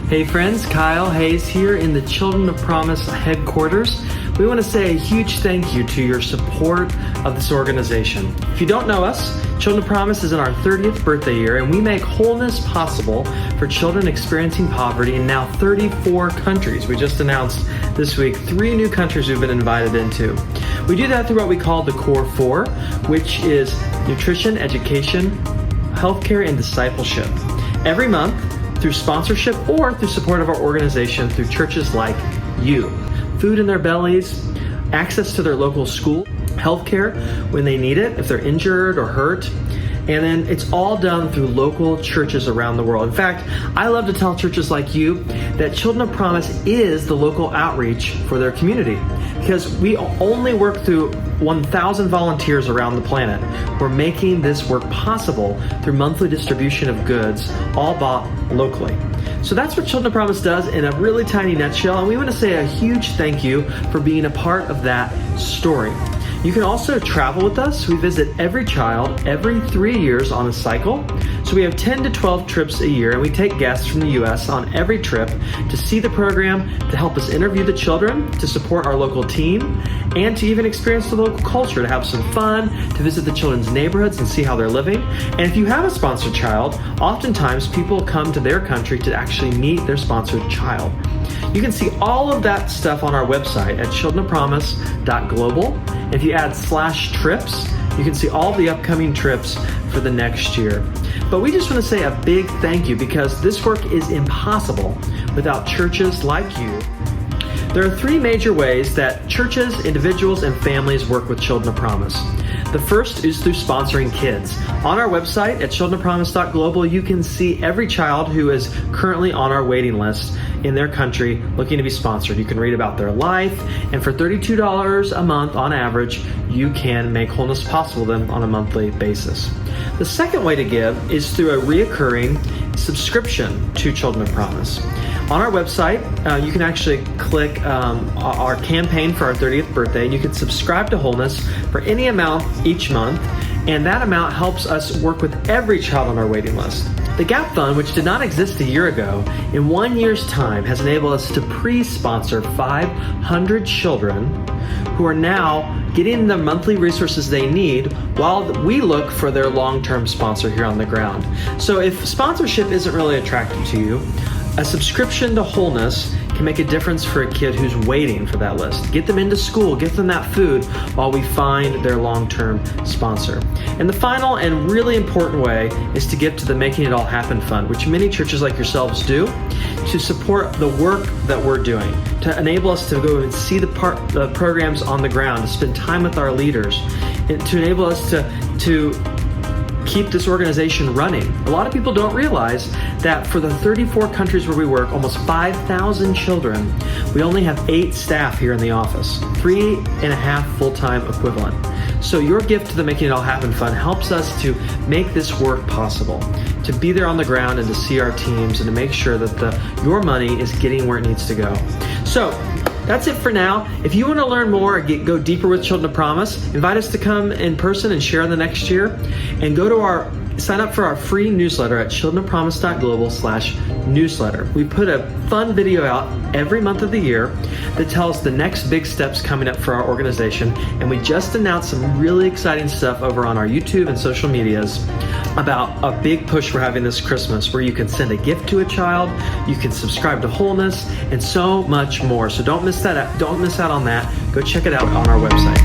Hey friends, Kyle Hayes here in the Children of Promise headquarters. We want to say a huge thank you to your support of this organization. If you don't know us, Children of Promise is in our 30th birthday year, and we make wholeness possible for children experiencing poverty in now 34 countries. We just announced this week 3 new countries we've been invited into. We do that through what we call the Core 4, which is nutrition, education, healthcare, and discipleship. Every month, through sponsorship or through support of our organization through churches like you. Food in their bellies, access to their local school, healthcare when they need it, if they're injured or hurt. And then it's all done through local churches around the world. In fact, I love to tell churches like you that Children of Promise is the local outreach for their community, because we only work through 1,000 volunteers around the planet. We're making this work possible through monthly distribution of goods, all bought locally. So that's what Children of Promise does in a really tiny nutshell, and we want to say a huge thank you for being a part of that story. You can also travel with us. We visit every child every 3 years on a cycle. So we have 10 to 12 trips a year, and we take guests from the U.S. on every trip to see the program, to help us interview the children, to support our local team, and to even experience the local culture, to have some fun, to visit the children's neighborhoods and see how they're living. And if you have a sponsored child, oftentimes people come to their country to actually meet their sponsored child. You can see all of that stuff on our website at childrenofpromise.global. If you add /trips, you can see all the upcoming trips for the next year. But we just want to say a big thank you, because this work is impossible without churches like you. There are 3 major ways that churches, individuals, and families work with Children of Promise. The first is through sponsoring kids. On our website at childrenofpromise.global, you can see every child who is currently on our waiting list in their country looking to be sponsored. You can read about their life, and for $32 a month on average, you can make wholeness possible to them on a monthly basis. The second way to give is through a reoccurring subscription to Children of Promise. On our website, you can actually click our campaign for our 30th birthday, and you can subscribe to Wholeness for any amount each month, and that amount helps us work with every child on our waiting list. The GAP Fund, which did not exist a year ago, in 1 year's time has enabled us to pre-sponsor 500 children who are now getting the monthly resources they need while we look for their long-term sponsor here on the ground. So if sponsorship isn't really attractive to you, a subscription to Wholeness can make a difference for a kid who's waiting for that list. Get them into school, get them that food while we find their long-term sponsor. And the final and really important way is to give to the Making It All Happen Fund, which many churches like yourselves do, to support the work that we're doing, to enable us to go and see the programs on the ground, to spend time with our leaders, and to enable us to keep this organization running. A lot of people don't realize that for the 34 countries where we work, almost 5,000 children, we only have 8 staff here in the office, 3.5 full-time equivalent. So your gift to the Making It All Happen Fund helps us to make this work possible, to be there on the ground and to see our teams and to make sure that your money is getting where it needs to go. So that's it for now. If you want to learn more or go deeper with Children of Promise, invite us to come in person and share the next year, and sign up for our free newsletter at childrenofpromise.global/newsletter. We put a fun video out every month of the year that tells the next big steps coming up for our organization, and we just announced some really exciting stuff over on our YouTube and social medias about a big push we're having this Christmas, where you can send a gift to a child, you can subscribe to Wholeness, and so much more. So don't miss out on that. Go check it out on our website.